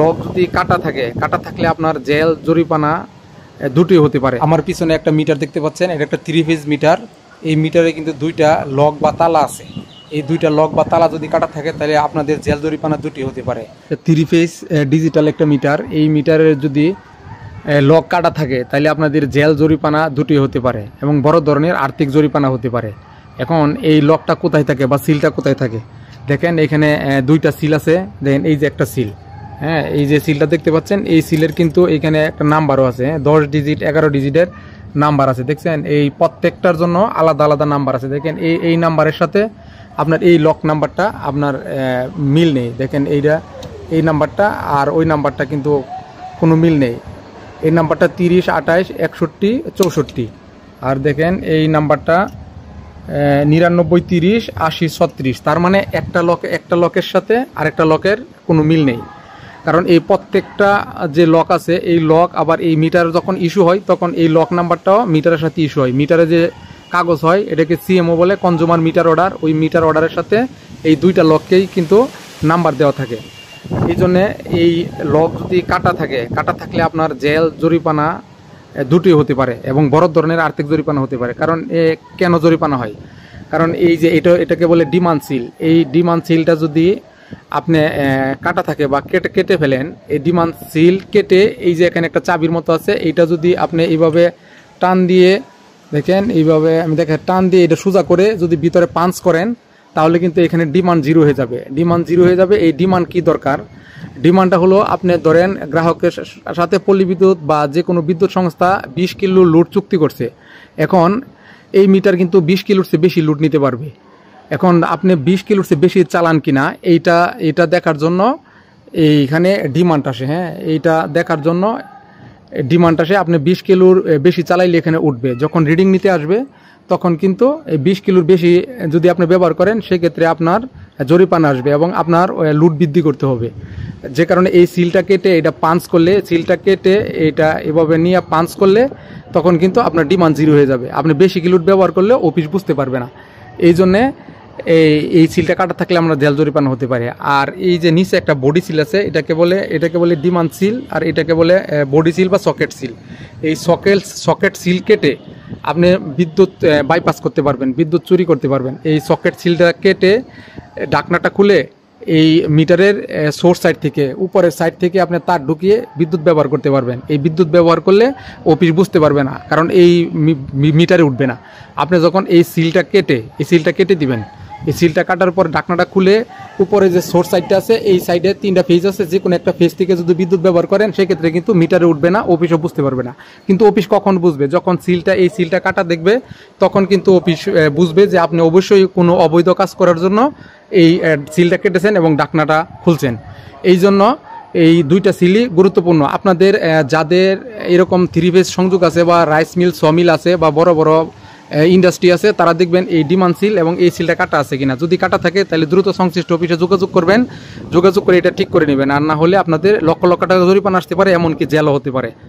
Lock যদি কাটা থাকলে আপনার জেল জরিমানা দুটি হতে পারে। আমার পিছনে একটা মিটার দেখতে পাচ্ছেন, এটা একটা 3 ফেজ মিটার। এই মিটারে কিন্তু দুইটা লক বা তালা আছে। এই দুইটা লক বা তালা যদি কাটা থাকে তাহলে আপনাদের জেল জরিমানা দুটি হতে পারে। 3 ফেজ ডিজিটাল একটা মিটার, এই মিটারের যদি লক কাটা থাকে তাহলে আপনাদের জেল জরিমানা দুটি হতে পারে এবং বড় ধরনের আর্থিক জরিমানা হতে পারে। এখন এই লকটা কোথায় থাকে বা সিলটা কোথায় থাকে দেখেন, এখানে দুইটা সিল আছে। দেখেন এই যে একটা সিল, হ্যাঁ, এই যে সিলটা দেখতে পাচ্ছেন, এই সিলের কিন্তু এখানে একটা নাম্বারও আছে, 10 ডিজিট 11 ডিজিটের নাম্বার আছে। দেখছেন এই প্রত্যেকটার জন্য আলাদা আলাদা নাম্বার আছে। দেখেন এই নাম্বারের সাথে আপনার এই লক নাম্বারটা আপনার মিল নেই। দেখেন এই নাম্বারটা আর ওই নাম্বারটা কিন্তু কোনো মিল নেই। এই নাম্বারটা 30 28 61 64, আর দেখেন এই নাম্বারটা 99 30 80 36। তার মানে একটা লকের সাথে আরেকটা লকের কোনো মিল নেই। কারণ এই প্রত্যেকটা যে লক আছে, এই লক আবার এই মিটার যখন ইস্যু হয় তখন এই লক নাম্বারটাও মিটারের সাথে ইস্যু হয়। মিটারে যে কাগজ হয় এটাকে সিএমও বলে, কনজিউমার মিটার অর্ডার। ওই মিটার অর্ডারের সাথে এই দুইটা লককেই কিন্তু নাম্বার দেওয়া থাকে। এই জন্যে এই লক যদি কাটা থাকলে আপনার জেল জরিমানা দুটি হতে পারে এবং বড় ধরনের আর্থিক জরিমানা হতে পারে। কারণ কেন জরিমানা হয়, কারণ এই যে এটাকে বলে ডিমান্ড সিল। এই ডিমান্ড সিলটা যদি আপনি কাটা থাকে বা কেটে ফেলেন, এই ডিমান্ড সিল কেটে এই যে এখানে একটা চাবির মতো আছে, এইটা যদি আপনি এইভাবে টান দিয়ে দেখেন, এইভাবে আমি দেখেন টান দিয়ে এটা সোজা করে যদি ভিতরে পাঞ্চ করেন তাহলে কিন্তু এখানে ডিমান্ড জিরো হয়ে যাবে। এই ডিমান্ড কি দরকার? ডিমান্ডটা হলো আপনি ধরেন গ্রাহকের সাথে পল্লী বিদ্যুৎ বা যে কোনো বিদ্যুৎ সংস্থা 20 কিলো লোড চুক্তি করছে। এখন এই মিটার কিন্তু 20 কিলোর চেয়ে বেশি লোড নিতে পারবে। এখন আপনি 20 কিলোর চেয়ে বেশি চালান কিনা এইটা দেখার জন্য এইখানে ডিমান্ড আসে। হ্যাঁ, এইটা দেখার জন্য ডিমান্ড আসে। আপনি 20 কিলোর বেশি চালাইলে এখানে উঠবে। যখন রিডিং নিতে আসবে তখন কিন্তু এই 20 কিলোর বেশি যদি আপনি ব্যবহার করেন সেক্ষেত্রে আপনার জরিমানা আসবে এবং আপনার লোড বৃদ্ধি করতে হবে। যে কারণে এই সিলটা কেটে এটা পাঞ্চ করলে, সিলটা কেটে এটা এভাবে নিয়ে পাঞ্চ করলে তখন কিন্তু আপনার ডিমান্ড জিরো হয়ে যাবে। আপনি বেশি কিলোড ব্যবহার করলে অফিস বুঝতে পারবে না। এই জন্যে এই সিলটা কাটা থাকলে আমরা জেল জরিমানা হতে পারে। আর এই যে নিচে একটা বডি সিল আছে, এটাকে বলে ডিমান্ড সিল, আর এটাকে বলে বডি সিল বা সকেট সিল। এই সকেট সিল কেটে আপনি বিদ্যুৎ বাইপাস করতে পারবেন, বিদ্যুৎ চুরি করতে পারবেন। এই সকেট সিলটা কেটে ঢাকনাটা খুলে এই মিটারের সোর্স সাইড থেকে, উপরের সাইড থেকে আপনি তার ঢুকিয়ে বিদ্যুৎ ব্যবহার করতে পারবেন। এই বিদ্যুৎ ব্যবহার করলে অফিস বুঝতে পারবে না, কারণ এই মিটারে উঠবে না। আপনি যখন এই সিলটা কেটে দিবেন, এই সিলটা কাটার পর ঢাকনাটা খুলে উপরে যে সোর্স সাইডটা আছে, এই সাইডে 3টা ফেজ আছে, যে কোনো একটা ফেজ থেকে যদি বিদ্যুৎ ব্যবহার করেন সেক্ষেত্রে কিন্তু মিটারে উঠবে না, অফিসও বুঝতে পারবে না। কিন্তু অফিস কখন বুঝবে? যখন এই সিলটা কাটা দেখবে তখন কিন্তু অফিস বুঝবে যে আপনি অবশ্যই কোনো অবৈধ কাজ করার জন্য এই সিলটা কেটেছেন এবং ঢাকনাটা খুলছেন। এই জন্য এই দুইটা সিলই গুরুত্বপূর্ণ। আপনাদের যাদের এরকম 3 ফেজ সংযোগ আছে বা রাইস মিল, সমিল আছে বা বড় বড় ইন্ডাস্ট্রি আছে, তারা দেখবেন এই ডিমান্ড সিল এবং এই সিলটা কাটা আছে কিনা। যদি কাটা থাকে তাহলে দ্রুত সংশ্লিষ্ট অফিসে যোগাযোগ করবেন, যোগাযোগ করে এটা ঠিক করে নেবেন। আর না হলে আপনাদের লক্ষ লক্ষ টাকা জরিমানা আসতে পারে, এমনকি জেলও হতে পারে।